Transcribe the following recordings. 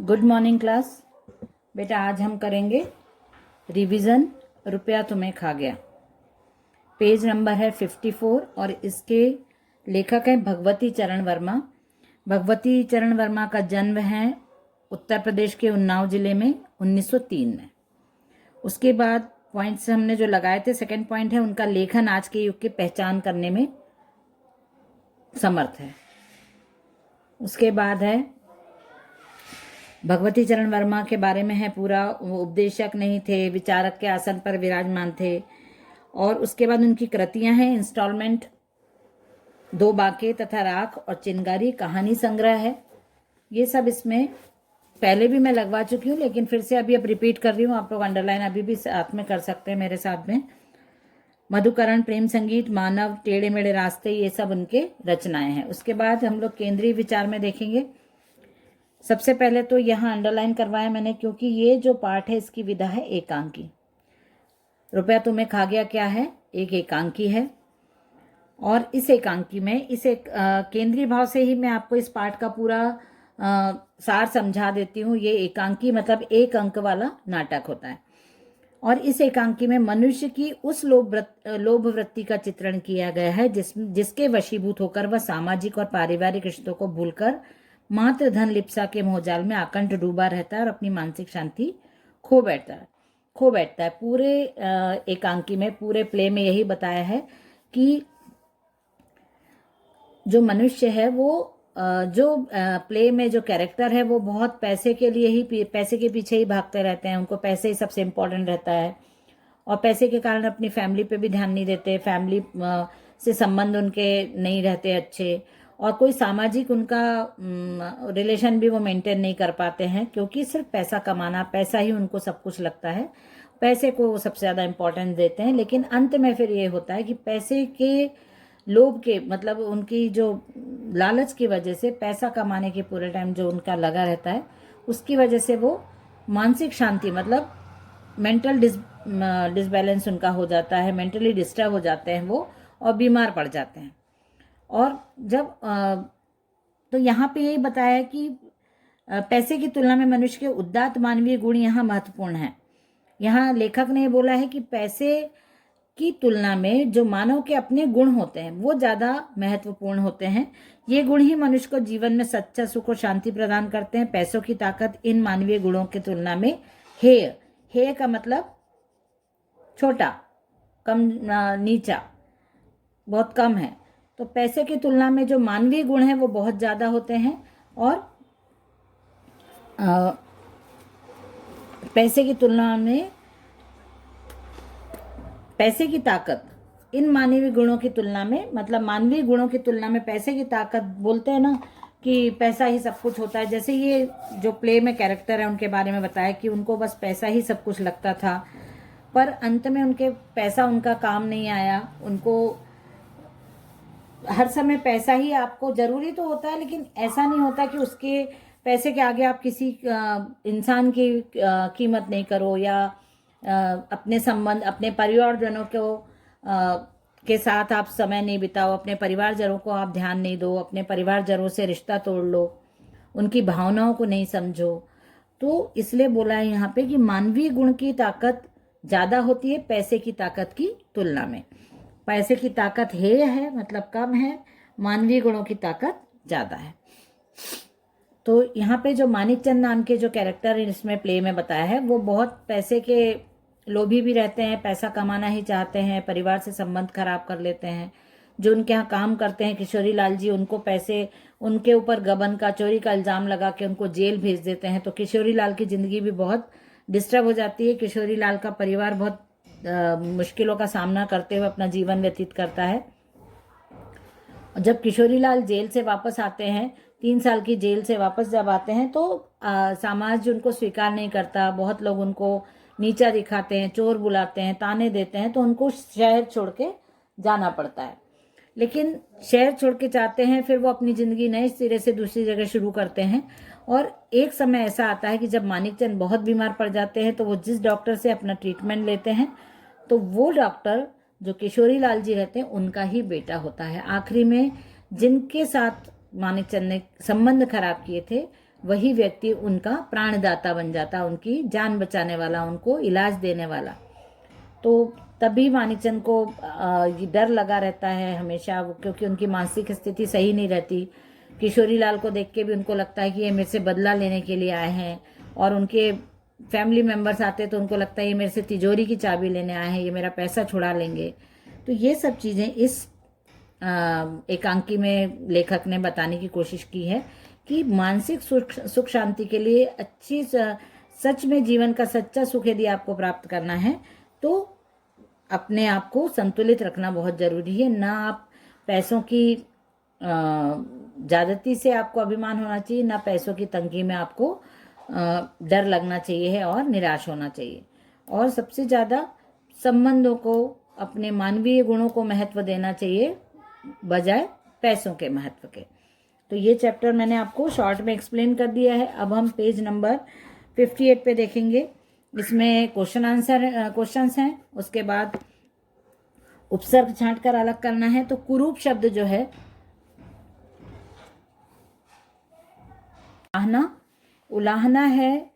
Good morning class. बेटा आज हम करेंगे रिवीजन रुपया तुम्हें खा गया। पेज नंबर है 54 और इसके लेखक हैं भगवती चरण वर्मा। भगवती चरण वर्मा का जन्म है उत्तर प्रदेश के उन्नाव जिले में 1903 में। उसके बाद पॉइंट्स हमने जो लगाए थे, सेकंड पॉइंट है उनका लेखन आज के युग की पहचान करने में समर्थ है। उसके बाद है भगवती चरण वर्मा के बारे में है पूरा, वो उपदेशक नहीं थे, विचारक के आसन पर विराजमान थे। और उसके बाद उनकी कृतियां हैं इंस्टॉलमेंट, दो बाके तथा राख और चिंगारी कहानी संग्रह है। ये सब इसमें पहले भी मैं लगवा चुकी हूँ, लेकिन फिर से अब रिपीट कर रही हूँ। आप लोग अंडरलाइन अभी भी साथ में कर सकते हैं मेरे साथ में। मधुकरण, प्रेम संगीत, मानव, टेढ़े मेढ़े रास्ते, ये सब उनके रचनाएं हैं। उसके बाद हम लोग केंद्रीय विचार में देखेंगे। सबसे पहले तो यहाँ अंडरलाइन करवाया मैंने, क्योंकि ये जो पार्ट है इसकी विधा है एकांकी। रुपया तुम्हें खा गया क्या है? एक एकांकी है। और इस एकांकी में इस केंद्रीय भाव से ही मैं आपको इस पार्ट का पूरा सार समझा देती हूँ। ये एकांकी मतलब एक अंक वाला नाटक होता है। और इस एकांकी में मनुष्य की उस लोभ वृत्ति का चित्रण किया गया है जिसके वशीभूत होकर वह सामाजिक और पारिवारिक रिश्तों को भूलकर मात्र धन लिप्सा के मोहजाल में आकंठ डूबा रहता है और अपनी मानसिक शांति खो बैठता है। पूरे एकांकी में, पूरे प्ले में यही बताया है कि जो मनुष्य है वो जो प्ले में जो कैरेक्टर है वो बहुत पैसे के पीछे ही भागते रहते हैं। उनको पैसे ही सबसे इम्पोर्टेंट रहता है और पैसे के कारण अपनी फैमिली पे भी ध्यान नहीं देते, फैमिली से संबंध उनके नहीं रहते अच्छे, और कोई सामाजिक उनका रिलेशन भी वो मेंटेन नहीं कर पाते हैं, क्योंकि सिर्फ पैसा कमाना, पैसा ही उनको सब कुछ लगता है। पैसे को वो सबसे ज़्यादा इम्पोर्टेंस देते हैं। लेकिन अंत में फिर ये होता है कि पैसे के लोभ के मतलब उनकी जो लालच की वजह से, पैसा कमाने के पूरे टाइम जो उनका लगा रहता है, उसकी वजह से वो मानसिक शांति मतलब मेंटल डिसबैलेंस उनका हो जाता है, मेंटली डिस्टर्ब हो जाते हैं वो और बीमार पड़ जाते हैं। और जब तो यहाँ पे यही बताया है कि पैसे की तुलना में मनुष्य के उदात्त मानवीय गुण यहाँ महत्वपूर्ण है। यहाँ लेखक ने बोला है कि पैसे की तुलना में जो मानव के अपने गुण होते हैं वो ज़्यादा महत्वपूर्ण होते हैं। ये गुण ही मनुष्य को जीवन में सच्चा सुख और शांति प्रदान करते हैं। पैसों की ताकत इन मानवीय गुणों की तुलना में हेय का मतलब छोटा, कम, नीचा, बहुत कम है। तो पैसे की तुलना में जो मानवीय गुण है वो बहुत ज़्यादा होते हैं। और पैसे की तुलना में पैसे की ताकत इन मानवीय गुणों की तुलना में, मतलब मानवीय गुणों की तुलना में पैसे की ताकत, बोलते हैं ना कि पैसा ही सब कुछ होता है। जैसे ये जो प्ले में कैरेक्टर है उनके बारे में बताया कि उनको बस पैसा ही सब कुछ लगता था, पर अंत में उनके पैसा उनका काम नहीं आया। उनको हर समय पैसा ही आपको जरूरी तो होता है, लेकिन ऐसा नहीं होता कि उसके पैसे के आगे आप किसी इंसान की कीमत नहीं करो, या अपने संबंध, अपने परिवारजनों को के साथ आप समय नहीं बिताओ, अपने परिवारजनों को आप ध्यान नहीं दो, अपने परिवारजनों से रिश्ता तोड़ लो, उनकी भावनाओं को नहीं समझो। तो इसलिए बोला है यहाँ पे कि मानवीय गुण की ताकत ज़्यादा होती है पैसे की ताकत की तुलना में। पैसे की ताकत है मतलब कम है, मानवीय गुणों की ताकत ज़्यादा है। तो यहाँ पे जो मानिक चंद नाम के जो कैरेक्टर इसमें प्ले में बताया है वो बहुत पैसे के लोभी भी रहते हैं, पैसा कमाना ही चाहते हैं, परिवार से संबंध खराब कर लेते हैं। जो उनके यहाँ काम करते हैं किशोरी लाल जी, उनको पैसे, उनके ऊपर गबन का, चोरी का इल्ज़ाम लगा के उनको जेल भेज देते हैं। तो किशोरी लाल की ज़िंदगी भी बहुत डिस्टर्ब हो जाती है। किशोरी लाल का परिवार बहुत मुश्किलों का सामना करते हुए अपना जीवन व्यतीत करता है। जब किशोरी लाल जेल से वापस आते हैं, 3 साल की जेल से वापस जब आते हैं, तो समाज उनको स्वीकार नहीं करता। बहुत लोग उनको नीचा दिखाते हैं, चोर बुलाते हैं, ताने देते हैं, तो उनको शहर छोड़ के जाना पड़ता है। लेकिन शहर छोड़ के जाते हैं, फिर वो अपनी ज़िंदगी नए सिरे से दूसरी जगह शुरू करते हैं। और एक समय ऐसा आता है कि जब मानिकचंद बहुत बीमार पड़ जाते हैं, तो वो जिस डॉक्टर से अपना ट्रीटमेंट लेते हैं, तो वो डॉक्टर जो किशोरी लाल जी रहते हैं उनका ही बेटा होता है। आखिरी में जिनके साथ मानिकचंद ने संबंध खराब किए थे वही व्यक्ति उनका प्राणदाता बन जाता, उनकी जान बचाने वाला, उनको इलाज देने वाला। तो तभी मानिकचंद को ये डर लगा रहता है हमेशा, क्योंकि उनकी मानसिक स्थिति सही नहीं रहती। किशोरी लाल को देख के भी उनको लगता है कि ये मेरे से बदला लेने के लिए आए हैं, और उनके फैमिली मेम्बर्स आते हैं तो उनको लगता है ये मेरे से तिजोरी की चाबी लेने आए हैं, ये मेरा पैसा छुड़ा लेंगे। तो ये सब चीज़ें इस एकांकी में लेखक ने बताने की कोशिश की है कि मानसिक सुख शांति के लिए अच्छी सच में जीवन का सच्चा सुख यदि आपको प्राप्त करना है तो अपने आप को संतुलित रखना बहुत ज़रूरी है। ना आप पैसों की ज़्यादती से आपको अभिमान होना चाहिए, ना पैसों की तंगी में आपको डर लगना चाहिए है और निराश होना चाहिए। और सबसे ज़्यादा संबंधों को, अपने मानवीय गुणों को महत्व देना चाहिए बजाय पैसों के महत्व के। तो ये चैप्टर मैंने आपको शॉर्ट में एक्सप्लेन कर दिया है। अब हम पेज नंबर 58 पे देखेंगे। इसमें क्वेश्चंस हैं, उसके बाद उपसर्ग छांट कर अलग करना है। तो कुरूप शब्द जो है उलाहना है,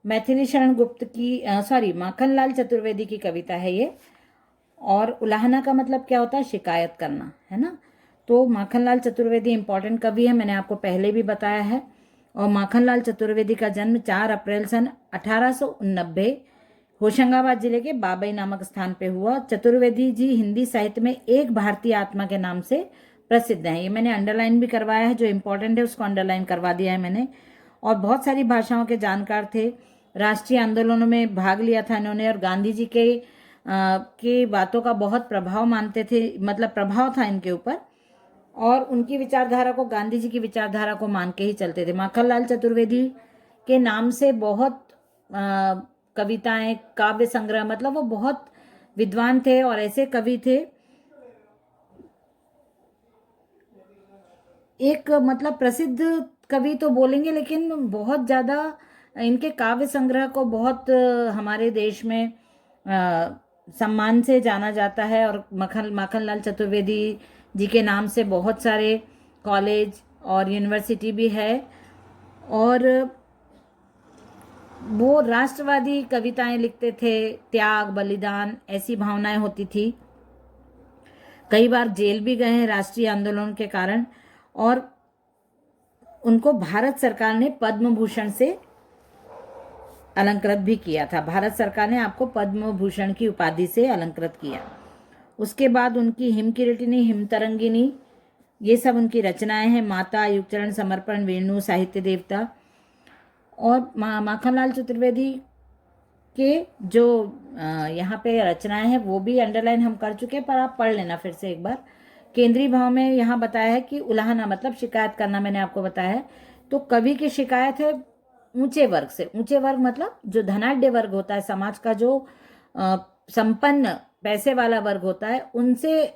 मैथिली शरण गुप्त की माखनलाल चतुर्वेदी की कविता है ये। और उलाहना का मतलब क्या होता है? शिकायत करना, है ना। तो माखनलाल चतुर्वेदी इंपॉर्टेंट कवि है, मैंने आपको पहले भी बताया है। और माखनलाल चतुर्वेदी का जन्म 4 अप्रैल सन 1890 होशंगाबाद जिले के बाबई नामक स्थान पे हुआ। चतुर्वेदी जी हिंदी साहित्य में एक भारतीय आत्मा के नाम से प्रसिद्ध हैं। ये मैंने अंडरलाइन भी करवाया है, जो इम्पोर्टेंट है उसको अंडरलाइन करवा दिया है मैंने। और बहुत सारी भाषाओं के जानकार थे, राष्ट्रीय आंदोलनों में भाग लिया था इन्होंने, और गांधी जी के बातों का बहुत प्रभाव मानते थे, मतलब प्रभाव था इनके ऊपर, और उनकी विचारधारा को, गांधी जी की विचारधारा को मान के ही चलते थे। माखनलाल चतुर्वेदी के नाम से बहुत कविताएं, काव्य संग्रह, मतलब वो बहुत विद्वान थे और ऐसे कवि थे, एक मतलब प्रसिद्ध कवि तो बोलेंगे, लेकिन बहुत ज़्यादा इनके काव्य संग्रह को बहुत हमारे देश में सम्मान से जाना जाता है। और माखनलाल चतुर्वेदी जी के नाम से बहुत सारे कॉलेज और यूनिवर्सिटी भी है। और वो राष्ट्रवादी कविताएं लिखते थे, त्याग, बलिदान, ऐसी भावनाएं होती थी। कई बार जेल भी गए हैं राष्ट्रीय आंदोलन के कारण। और उनको भारत सरकार ने पद्म भूषण से अलंकृत भी किया था। भारत सरकार ने आपको पद्म भूषण की उपाधि से अलंकृत किया। उसके बाद उनकी हिमकिरीटिनी, हिमतरंगिनी, ये सब उनकी रचनाएं हैं। माता, युगचरण, समर्पण, वेणु, साहित्य देवता। और माखनलाल चतुर्वेदी के जो यहाँ पे रचनाएं हैं वो भी अंडरलाइन हम कर चुके हैं, पर आप पढ़ लेना फिर से एक बार। केंद्रीय भाव में यहाँ बताया है कि उलाहना मतलब शिकायत करना, मैंने आपको बताया है। तो कवि की शिकायत है ऊंचे वर्ग से। ऊंचे वर्ग मतलब जो धनाढ्य वर्ग होता है, समाज का जो संपन्न पैसे वाला वर्ग होता है, उनसे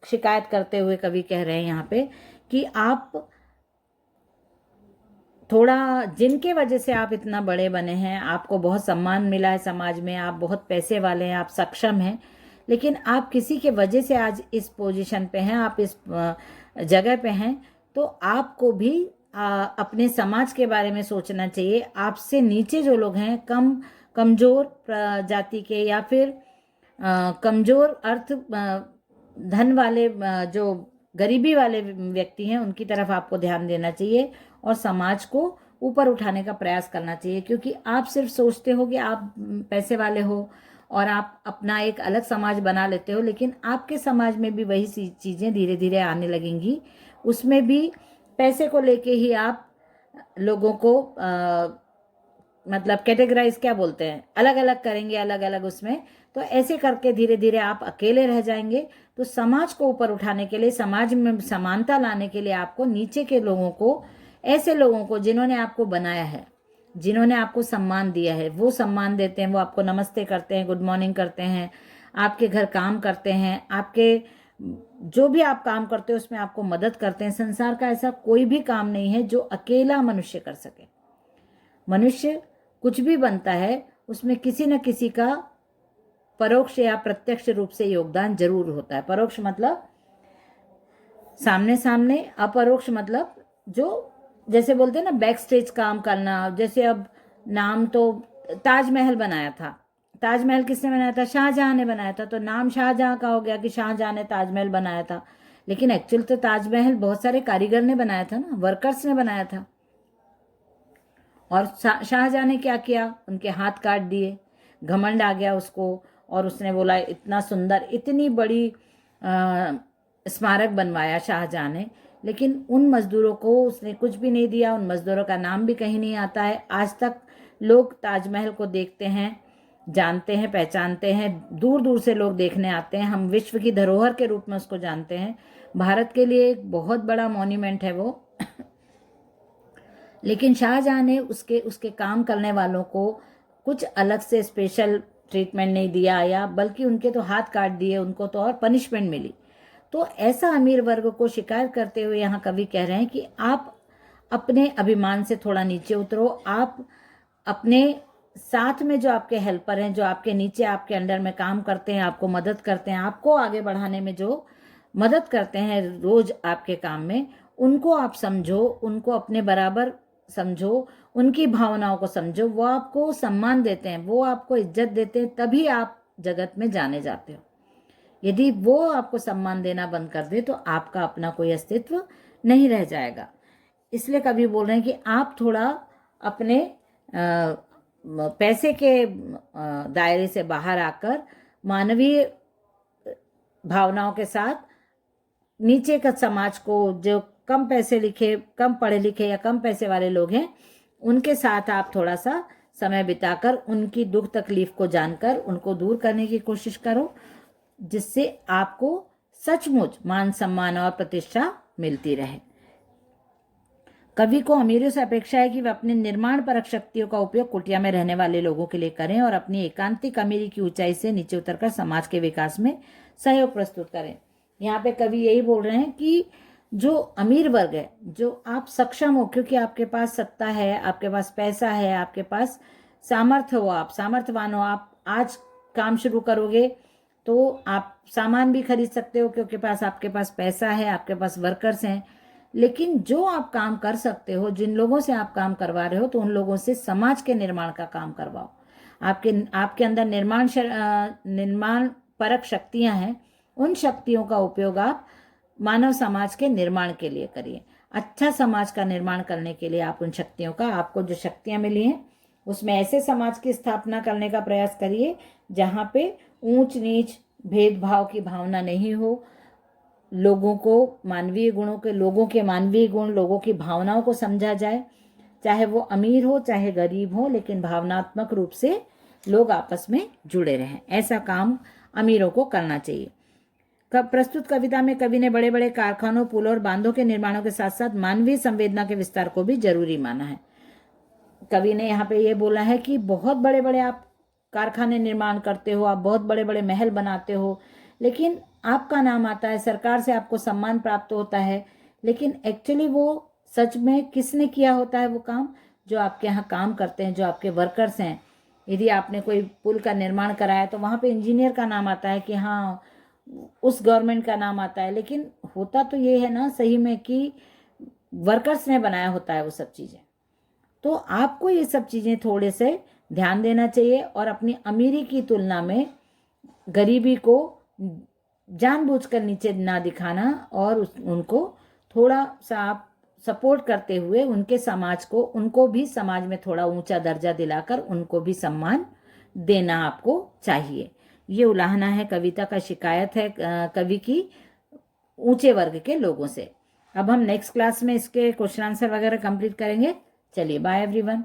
शिकायत करते हुए कवि कह रहे हैं यहाँ पे कि आप थोड़ा, जिनके वजह से आप इतना बड़े बने हैं, आपको बहुत सम्मान मिला है समाज में, आप बहुत पैसे वाले हैं, आप सक्षम हैं, लेकिन आप किसी के वजह से आज इस पोजीशन पे हैं, आप इस जगह पे हैं, तो आपको भी अपने समाज के बारे में सोचना चाहिए। आपसे नीचे जो लोग हैं, कमजोर जाति के या फिर कमजोर धन वाले, जो गरीबी वाले व्यक्ति हैं, उनकी तरफ आपको ध्यान देना चाहिए और समाज को ऊपर उठाने का प्रयास करना चाहिए। क्योंकि आप सिर्फ सोचते हो कि आप पैसे वाले हो और आप अपना एक अलग समाज बना लेते हो, लेकिन आपके समाज में भी वही चीज़ें धीरे धीरे आने लगेंगी। उसमें भी पैसे को लेके ही आप लोगों को मतलब कैटेगराइज, क्या बोलते हैं, अलग अलग करेंगे, अलग अलग उसमें। तो ऐसे करके धीरे धीरे आप अकेले रह जाएंगे। तो समाज को ऊपर उठाने के लिए, समाज में समानता लाने के लिए आपको नीचे के लोगों को, ऐसे लोगों को जिन्होंने आपको बनाया है, जिन्होंने आपको सम्मान दिया है, वो सम्मान देते हैं, वो आपको नमस्ते करते हैं, गुड मॉर्निंग करते हैं, आपके घर काम करते हैं, आपके जो भी आप काम करते हो उसमें आपको मदद करते हैं। संसार का ऐसा कोई भी काम नहीं है जो अकेला मनुष्य कर सके। मनुष्य कुछ भी बनता है, उसमें किसी न किसी का परोक्ष या प्रत्यक्ष रूप से योगदान जरूर होता है। परोक्ष मतलब सामने सामने, अपरोक्ष मतलब जो जैसे बोलते हैं ना बैक स्टेज काम करना, जैसे अब नाम तो ताजमहल बनाया था, ताजमहल किसने बनाया था? शाहजहां ने बनाया था, तो नाम शाहजहां का हो गया कि शाहजहां ने ताजमहल बनाया था, लेकिन एक्चुअल तो ताजमहल बहुत सारे कारीगर ने बनाया था ना, वर्कर्स ने बनाया था। और शाहजहां ने क्या किया? उनके हाथ काट दिए, घमंड आ गया उसको, और उसने बोला इतना सुंदर, इतनी बड़ी स्मारक बनवाया शाहजहां ने, लेकिन उन मजदूरों को उसने कुछ भी नहीं दिया, उन मजदूरों का नाम भी कहीं नहीं आता है। आज तक लोग ताजमहल को देखते हैं, जानते हैं, पहचानते हैं, दूर दूर से लोग देखने आते हैं, हम विश्व की धरोहर के रूप में उसको जानते हैं। भारत के लिए एक बहुत बड़ा मॉन्यूमेंट है वो। लेकिन शाहजहां ने उसके उसके काम करने वालों को कुछ अलग से स्पेशल ट्रीटमेंट नहीं दिया, या बल्कि उनके तो हाथ काट दिए, उनको तो और पनिशमेंट मिली। तो ऐसा अमीर वर्ग को शिकायत करते हुए यहाँ कवि कह रहे हैं कि आप अपने अभिमान से थोड़ा नीचे उतरो, आप अपने साथ में जो आपके हेल्पर हैं, जो आपके नीचे आपके अंडर में काम करते हैं, आपको मदद करते हैं, आपको आगे बढ़ाने में जो मदद करते हैं रोज आपके काम में, उनको आप समझो, उनको अपने बराबर समझो, उनकी भावनाओं को समझो। वो आपको सम्मान देते हैं, वो आपको इज्जत देते हैं, तभी आप जगत में जाने जाते हो। यदि वो आपको सम्मान देना बंद कर दे तो आपका अपना कोई अस्तित्व नहीं रह जाएगा। इसलिए कवि बोल रहे हैं कि आप थोड़ा अपने पैसे के दायरे से बाहर आकर मानवीय भावनाओं के साथ नीचे का समाज को, जो कम पैसे लिखे, कम पढ़े लिखे या कम पैसे वाले लोग हैं, उनके साथ आप थोड़ा सा समय बिताकर उनकी दुख तकलीफ को जानकर उनको दूर करने की कोशिश करो, जिससे आपको सचमुच मान सम्मान और प्रतिष्ठा मिलती रहे। कवि को अमीरों से अपेक्षा है कि वे अपनी निर्माण परक शक्तियों का उपयोग कुटिया में रहने वाले लोगों के लिए करें और अपनी एकांतिक अमीरी की ऊंचाई से नीचे उतरकर समाज के विकास में सहयोग प्रस्तुत करें। यहाँ पे कवि यही बोल रहे हैं कि जो अमीर वर्ग है, जो आप सक्षम हो, क्योंकि आपके पास सत्ता है, आपके पास पैसा है, आपके पास सामर्थ्य हो, आप सामर्थ्यवान हो, आप आज काम शुरू करोगे तो आप सामान भी खरीद सकते हो, क्योंकि आपके पास पैसा है, आपके पास वर्कर्स हैं। लेकिन जो आप काम कर सकते हो, जिन लोगों से आप काम करवा रहे हो, तो उन लोगों से समाज के निर्माण का काम करवाओ। आपके अंदर निर्माण परक शक्तियां हैं, उन शक्तियों का उपयोग आप मानव समाज के निर्माण के लिए करिए। अच्छा समाज का निर्माण करने के लिए आप उन शक्तियों का, आपको जो शक्तियां मिली हैं उसमें ऐसे समाज की स्थापना करने का प्रयास करिए जहाँ पे ऊंच नीच भेदभाव की भावना नहीं हो, लोगों को मानवीय गुणों के, लोगों के मानवीय गुण, लोगों की भावनाओं को समझा जाए, चाहे वो अमीर हो चाहे गरीब हो, लेकिन भावनात्मक रूप से लोग आपस में जुड़े रहें। ऐसा काम अमीरों को करना चाहिए। प्रस्तुत कविता में कवि ने बड़े बड़े कारखानों, पुलों और बांधों के निर्माणों के साथ साथ मानवीय संवेदना के विस्तार को भी जरूरी माना है। कवि ने यहाँ पे ये बोला है कि बहुत बड़े बड़े आप कारखाने निर्माण करते हो, आप बहुत बड़े बड़े महल बनाते हो, लेकिन आपका नाम आता है, सरकार से आपको सम्मान प्राप्त होता है, लेकिन एक्चुअली वो सच में किसने किया होता है वो काम? जो आपके यहाँ काम करते हैं, जो आपके वर्कर्स हैं। यदि आपने कोई पुल का निर्माण कराया तो वहाँ पे इंजीनियर का नाम आता है कि हाँ, उस गवर्नमेंट का नाम आता है, लेकिन होता तो ये है ना सही में कि वर्कर्स ने बनाया होता है वो सब चीज़ें। तो आपको ये सब चीज़ें थोड़े से ध्यान देना चाहिए और अपनी अमीरी की तुलना में गरीबी को जानबूझकर नीचे ना दिखाना, और उनको थोड़ा सा आप सपोर्ट करते हुए उनके समाज को, उनको भी समाज में थोड़ा ऊंचा दर्जा दिलाकर उनको भी सम्मान देना आपको चाहिए। ये उलाहना है कविता का, शिकायत है कवि की ऊंचे वर्ग के लोगों से। अब हम नेक्स्ट क्लास में इसके क्वेश्चन आंसर वगैरह कंप्लीट करेंगे। चलिए, बाय एवरीवन।